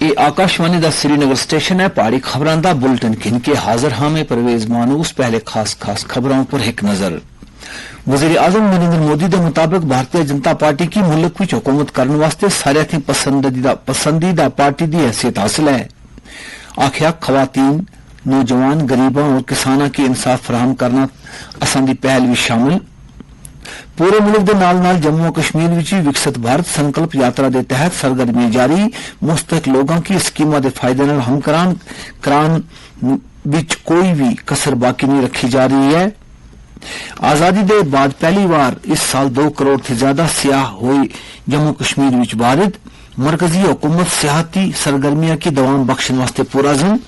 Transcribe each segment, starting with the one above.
ये आकाशवाणी दा श्रीनगर स्टेशन है। पहाड़ी खबरां दा बुलेटिन गिन के हाजिर हां में परवेज मानूस। पहले खास खबरों पर एक नजर। वजीर आजम नरेंद्र मोदी के मुताबिक भारतीय जनता पार्टी की मुल्क विच हुकूमत करने वास्ते सारे थी पसंदीदा पार्टी की हैसियत हासिल है। आखिया खवातीन, नौजवान, गरीबों और किसानों की इंसाफ फराहम करना असां दी पहल भी शामिल। पूरे मुल्क के नाल नाल जम्मू कश्मीर विच विकसित भारत संकल्प यात्रा के तहत सरगर्मी जारी। मुस्तक लोगों की स्कीमां के फायदे नाल हमकरान विच कोई भी कसर बाकी नहीं रखी जा रही है। आजादी के बाद पहली बार इस साल 2 करोड़ से ज्यादा सियाह हुई जम्मू कश्मीर विच वारिद। मरकजी हुकूमत सियाहती सरगर्मियां की दवाम बख्शण वास्ते पुरअज़म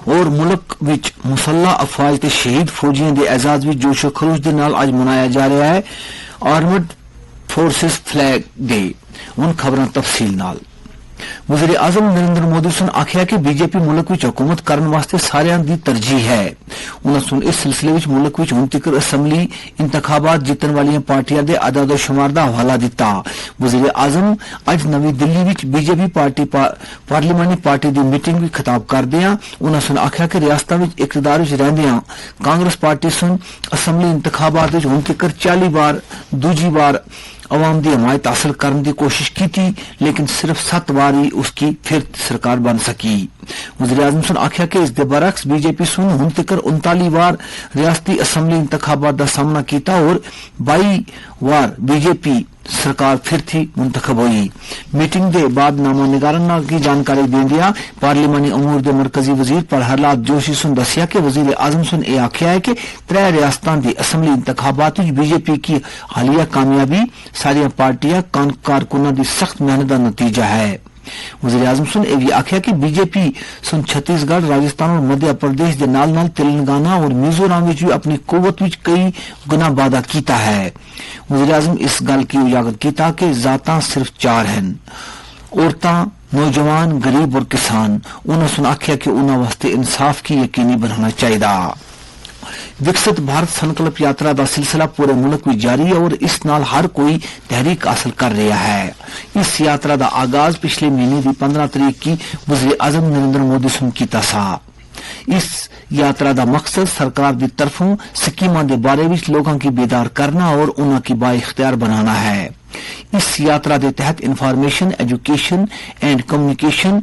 और मुल्क विच मुसल्ला अफवाज ते शहीद फौजियों के एजाज विच जोशो खरोश दे नाल अज मनाया जा रहा है आर्मड फोर्सेस फ्लैग डे। उन खबरां तफसील नाल। वजीर आजम नरेंद्र मोदी सुन आखिया कि बीजेपी मुल्क विच हुकूमत करने वास्ते सारियां दी तरजीह है। उन्होंने सुन इस सिलसिले विच मुल्क विच हुण तक असम्बली इंतखाबात जीतन वाली पार्टियां दे अदाद शुमार दा हवाला दिता। वजीर आजम अज नवी दिल्ली विच बीजेपी पार्लिमानी पार्टी दी मीटिंग भी खिताब करदियां उन्होंने सुन आखिया कि रियासत विच इकतदार विच रहिंदियां कांग्रेस पार्टी सुन असम्बली इंतखाबात विच हुण तक 40 बार दूजी बार अवाम की हमायत हासिल करने की कोशिश की थी, लेकिन सिर्फ 7 बार ही उसकी फिर सरकार बन सकी। वज़ीर आज़म सुन आख्या कि इस बरक्स बीजेपी सुन हुण तक 39 बार रियासती असम्बली इंतखाबात का सामना किया और 22 बार बीजेपी सरकार फिर थी मुंतखब हुई। मीटिंग के बाद नामानिगारां की जानकारी देंदिया पार्लिमानी अमूर के मरकजी वजीर प्रहलाद जोशी सुन दसिया कि वजीर आजम सुन यह आख्या है कि 3 रियासतों की असम्बली इंतखाबात बीजेपी की हालिया कामयाबी सारिया पार्टियां कारकुनां की सख्त मेहनत का नतीजा है। वज़ीर आज़म सुन यह भी आख्या कि बीजेपी सुन छत्तीसगढ़, राजस्थान और मध्य प्रदेश के नाल नाल तेलंगाना और मिजोरम विच भी अपनी कुवत विच कई गुना वादा किया है। वज़ीर आज़म इस गल की उजागर किया कि जातां सिर्फ 4 हैं, औरतां, नौजवान, गरीब और किसान। उन्होंने सुन आख्या कि उन्होंने वास्ते इंसाफ की यकीनी बनाना चाहिए। विकसित भारत संकल्प यात्रा का सिलसिला पूरे मुल्क में जारी है और इस नाल हर कोई तहरीक हासिल कर रहा है। इस यात्रा का आगाज पिछले महीने की 15 तारीख की वज़ीर आज़म नरेंद्र मोदी सुन किया था। इस यात्रा का मकसद सरकार की तरफों स्कीमां के बारे में लोगों की बेदार करना और उन्हें बाइख्तियार बनाना है। इस यात्रा के तहत इंफॉर्मेशन, एजुकेशन एंड कम्युनिकेशन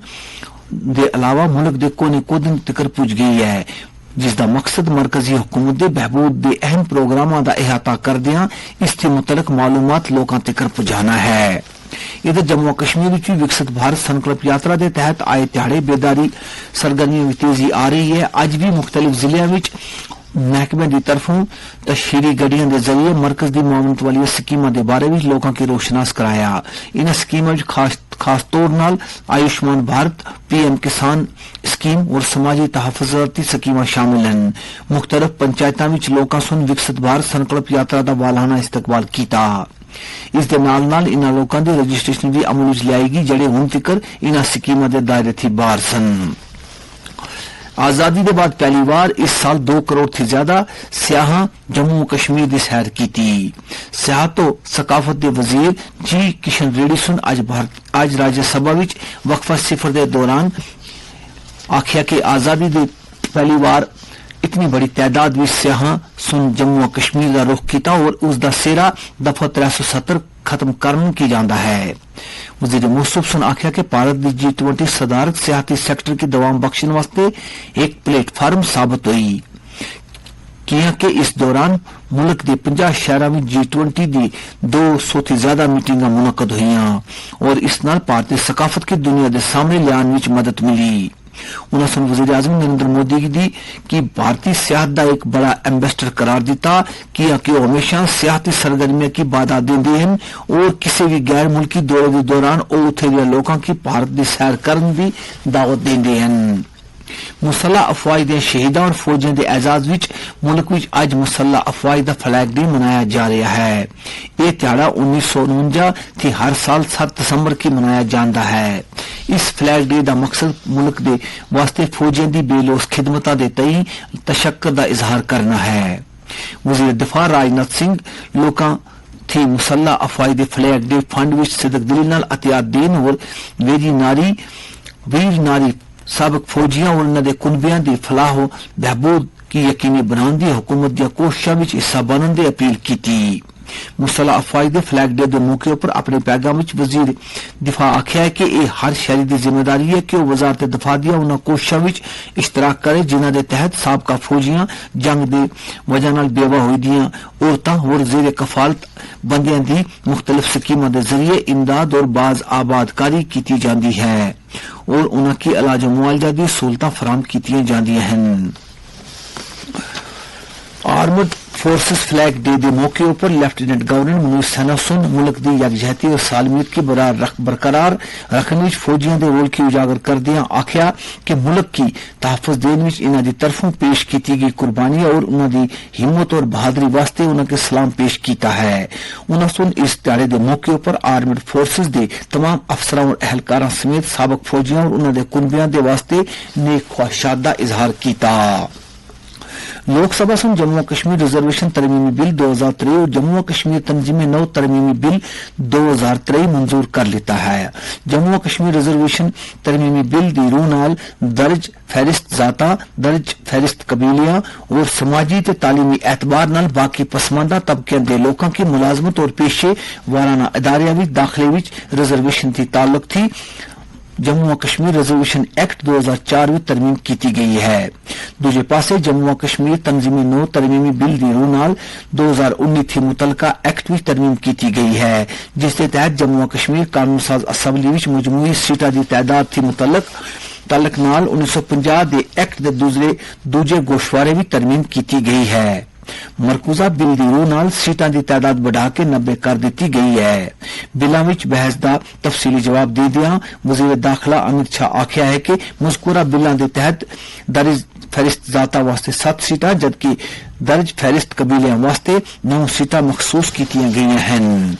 के अलावा मुल्क के कोने कोने तक पुज गई है, जिसका मकसद मरकजी हुकूमत के बहबूद के अहम प्रोग्रामों का अहाता करदियां इसके मुतलक मालूमात लोगों तक पहुंचाना है। इधर जम्मू कश्मीर में विकसित भारत संकल्प यात्रा के तहत आए दिहाड़े बेदारी सरगर्मियों में तेजी आ रही है। अज भी मुख्तलिफ जिलों में महकमे की तरफों तशहीरी गड्डियों के जरिए मरकज की मामलत वाली स्कीमों के बारे में लोगों की रोशनास कराया। इन स्कीमों खास तौर नाल आयुष्मान भारत, पीएम किसान स्कीम और समाजी तहफुजाती स्कीमां शामिल हैं। मुख्तलिफ पंचायतों में लोगों सुन विकसित भारत संकल्प यात्रा का वालाना इस्तकबाल किया। इस दे नाल नाल इन्हां लोगों की रजिस्ट्रेशन भी अमल विच लाएगी जेड़े हुण तक इन्हां स्कीमां के दायरे थी बाहर सन। आजादी के बाद पहली बार इस साल 2 करोड़ से ज्यादा सियाह जम्मू कश्मीर की सैर की थी। सियाहत और सकाफत के वजीर जी किशन रेड्डी सुन आज राज्यसभा विच वक्फा सिफर के दौरान आख्या कि आजादी के पहली बार इतनी बड़ी तादाद में सियाह सुन जम्मू कश्मीर का रुख किया और उसका सेरा दफा 370 खत्म करने की जाता है। वजीर मौसूफ सुन आख्या कि भारत की G20 सदारत सियाहती सेक्टर की दवाम बख्शने वास्ते एक प्लेटफार्म साबित हुई कि इस दौरान मुल्क के 50 शहरों में G20 की 200 से ज्यादा मीटिंग मुनक्कद हुई और इस नाल भारतीय सकाफत की दुनिया के सामने लियान में मदद मिली। उन्होंने वज़ीर आज़म नरेंद्र मोदी की भारतीय सियाहत का एक बड़ा एम्बेसडर करार दिता कि वो हमेशा सियाहती सरगर्मियों की बाधा देंगे हैं और किसी भी गैर मुल्की दौरे के दौरान वो उथे लोगों की भारत की सैर करने की दावत देंगे हैं। मुसल्ला अफवाज के शहीदों और फौजियों के एजाज विच मुल्क विच अज मुसल्ला अफवाज का फ्लैग डे मनाया जा रहा है। यह तिहाड़ा 1949 थी हर साल 7 दिसंबर की मनाया जाता है। इस फ्लैग डे का मकसद मुल्क के वास्ते फौजियों की बेलोस खिदमत के तई तशक्कर का इजहार करना है। वजीर दिफा राजनाथ सिंह लोकां थी मुसल्ला अफवाज के फ्लैग डे फंड विच सिदक दिली नाल अतियात देन और वेजी नारी वीर नारी साबक फौजियां और उन्होंने कुनबियां की फलाह बहबूद की यकीनी बनाने की हुकूमत दी कोशिशों में हिस्सा बनने की अपील की। मुसल्ह अफवाज के फ्लैग डे के मौके पर अपने पैगाम में वजीर दिफा आख्या है कि यह हर शहरी की जिम्मेदारी है कि वह वजारत दफा दिया उन्होंने कोशिशों में इश्तराक करे जिन्हों के तहत साबका फौजियां जंग की वजह नाल बेवा हुई दियां औरतां और जेर कफालत बंदियां की मुख्तलिफ स्कीमों के जरिए इमदाद और बाज आबादकारी की जाती है और उनकी इलाज मुआलजा की सहूलतां फराहम की जांदियां हैं। आर्मड फोर्सेस फ्लैग डे के मौके पर लेफ्टिनेंट गवर्नर मनोज सिन्हा सुन मुल्क की यकजहती और सालमियत की बरकरार रखने फौजियों के रोल की उजागर करदियां आख्या कि मुल्क की तहफुज देने में इन्हों की तरफों पेश की गई कुर्बानी और उन्होंने हिम्मत और बहादुरी वास्ते उन्होंने सलाम पेश किया है। उन्होंने सुन इस दिहाड़े के मौके पर आर्मड फोर्सेस के तमाम अफसरों और एहलकारों समेत साबक फौजियों और उन्होंने कुनबियां के वास्ते नेक ख्वाहिशात का इजहार किया। लोकसभा सुन जम्मू कश्मीर रिजर्वेशन तरमीमी बिल 2003 और जम्मू कश्मीर तंजीम नौ तरमीमी बिल 2023 मंजूर कर लेता है। जम्मू कश्मीर रिजर्वेशन तरमीमी बिल दी रूह नाल दर्ज फहरिस्त जाता, दर्ज फहरिस्त कबीलियां और समाजी ते तालीमी एतबार नाल बाकी पसमानदा तबके के लोगों की मुलाजमत और पेशे वाराना इदारियां भी दाखिले विच रिजर्वेशन की ताल्लुक थी। जम्मू कश्मीर रिजर्वेशन एक्ट 2004 में तरमीम की गई है। दूजे पासे जम्मू कश्मीर तंजीमी नौ तरमीमी बिल दी रूह नाल 2019 थी मुतलका एक्ट में तरमीम की गई है जिसके तहत जम्मू कश्मीर कानून साज असम्बली विच मजमूई सीटां की तादाद थी मुतलक नाल 1950 के एक्ट के दूजे गोशवारे भी तरमीम की गई है। मरकूजा बिल दी रूह नाल सीटां की तादाद बढ़ा के 90 कर दी गई है। बिलों में बहस का तफसीली जवाब दे दिया वजीर दाखिला अमित शाह आख्या है कि मज़कूरा बिलों के तहत दर्ज फहरिस्त जाता वास्ते 7 सीटां जबकि दर्ज फहरिस्त कबीलियां वास्ते 9 सीटां मखसूस की गई हैं।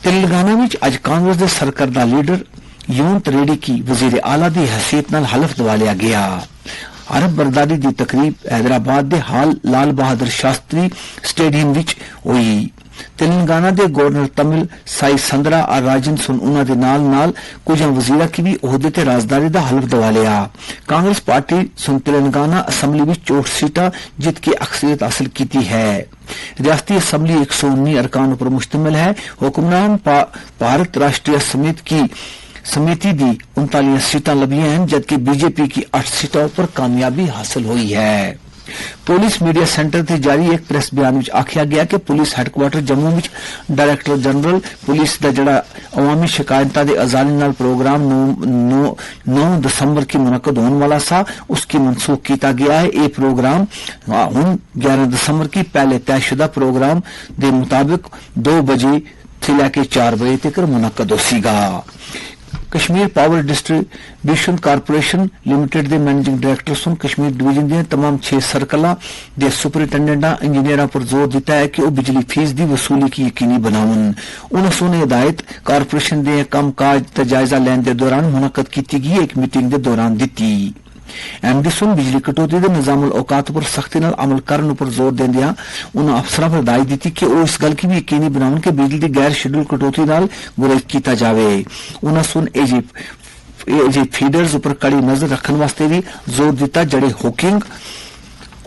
तेलंगाना में अज कांग्रेस के सरकर्दा लीडर योंत रेड्डी की वजीर आला की हैसियत नाल हलफ दवा लिया गया। अरब बरदारी की तकरीब हैदराबाद के हाल लाल बहादुर शास्त्री स्टेडियम विच हुई। तेलंगाना के गवर्नर तमिल साई संदरा और राजन सुन उन्होंने नाल नाल कुछ वजीरा की भी ओहदे ते राजदारी का हलफ दवा लिया। कांग्रेस पार्टी सुन तेलंगाना असम्बली में 64 सीटां जीत के अक्सरियत हासिल की है। रियासती असम्बली 119 अरकान पर मुश्तमिल है। हुक्मरान भारत राष्ट्रीय समिति दी 39 सीटां लभियां हैं जबकि बीजेपी की 8 सीटों पर कामयाबी हासिल हुई है। पुलिस मीडिया सेंटर से जारी एक प्रेस बयान में आख्या गया कि पुलिस हैडक्वार्टर जम्मू में डायरेक्टर जनरल पुलिस का जड़ा अवामी शिकायतों के अजाली नाल प्रोग्राम 9 दिसंबर की मुनक्कद होने वाला सा उसकी मनसूख किया गया है। ये प्रोग्राम हुन 11 दिसंबर की पहले तयशुदा प्रोग्राम के मुताबिक 2 बजे से लेकर 4 बजे तक मुनक्कद होगा। Kashmir power distribution corporation limited के मैनेजिंग डायरेक्टर सुन कश्मीर डिवीजन दी तमाम 6 सर्कलों के सुपरिटेंडेंटा इंजीनियरों पर जोर दिता है कि वह बिजली फीस की वसूली की यकीनी बनावन। उन्होंने हिदायत कारपोरेशन के कम काज का जायजा लेने के दौरान मुनक्कद की गई एक मीटिंग के दौरान दी। एमडी सुन बिजली कटौती के निजामुल औकात पर सख्ती नाल अमल करने पर जोर देंदियां उन्होंने अफसरों पर हिदायत दी कि वह इस गल की भी यकीनी बनावन कि बिजली की गैर शेड्यूल कटौती नाल गुरेज किया जाए। उन्होंने सुन एजी फीडर्स पर कड़ी नजर रखने वास्ते भी जोर दिता जड़े होकिंग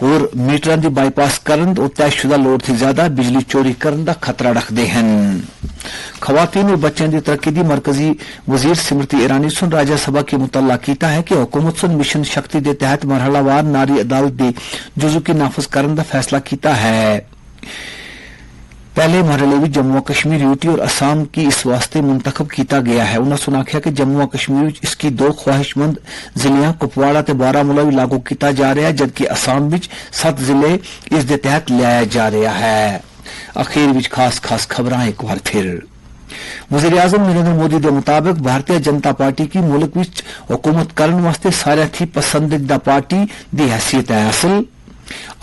और मीटर की बाईपास करन और तयशुदा लोड़ से ज्यादा बिजली चोरी करने का खतरा रखते हैं। खवातीन और बच्चों की तरक्की की मरकजी वजीर स्मृति ईरानी सुन राज्यसभा की मुतल्ला किया है कि हुकूमत सुन मिशन शक्ति के तहत मरहलावार नारी अदालत के जुजू की नाफज करने का फैसला किया है। पहले मरहले में जम्मू कश्मीर यूटी और असम की इस वास्ते मुंतखब किया गया है। उन्होंने सुनाख्या कि जम्मू कश्मीर इसकी 2 ख्वाहिशमंद जिलियां कुपवाड़ा ते बारामूला भी लागू किया जा रहा है जबकि असम में 7 जिले इस दे तहत लिया जा रहा है। अखीर विच खास खबरां एक बार फिर वज़ीर आज़म नरेंद्र मोदी के मुताबिक भारतीय जनता पार्टी की मुल्क विच हुकूमत करने वास्ते सारे थी पसंदीदा पार्टी की हैसियत है हासिल।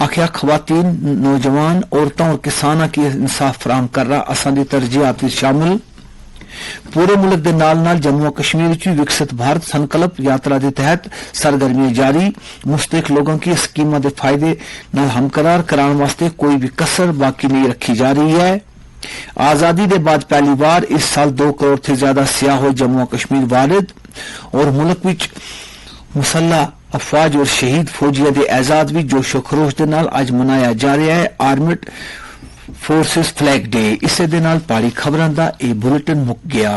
आखिया खवातीन नौजवान औरतों और किसानों की इंसाफ फराहम कर रहा असानी तरजीहात शामिल। पूरे मुल्क के नाल नाल जम्मू कश्मीर च विकसित भारत संकल्प यात्रा के तहत सरगर्मियां जारी। मुस्तहिक लोगों की स्कीमों के फायदे न हमकरार कराने वास्ते कोई भी कसर बाकी नहीं रखी जा रही है। आजादी के बाद पहली बार इस साल 2 करोड़ से ज्यादा सियाह हो जम्मू कश्मीर वालिद। और मुल्क विच मुसल्ला अफवाज और शहीद फौजियां दे एजाज भी जोशो खरोश दे नाल अज मनाया जा रहा है आर्मड फोर्सेस फ्लैग डे। इसे दे नाल पहाड़ी खबरां दा ए बुलेटिन मुक गया।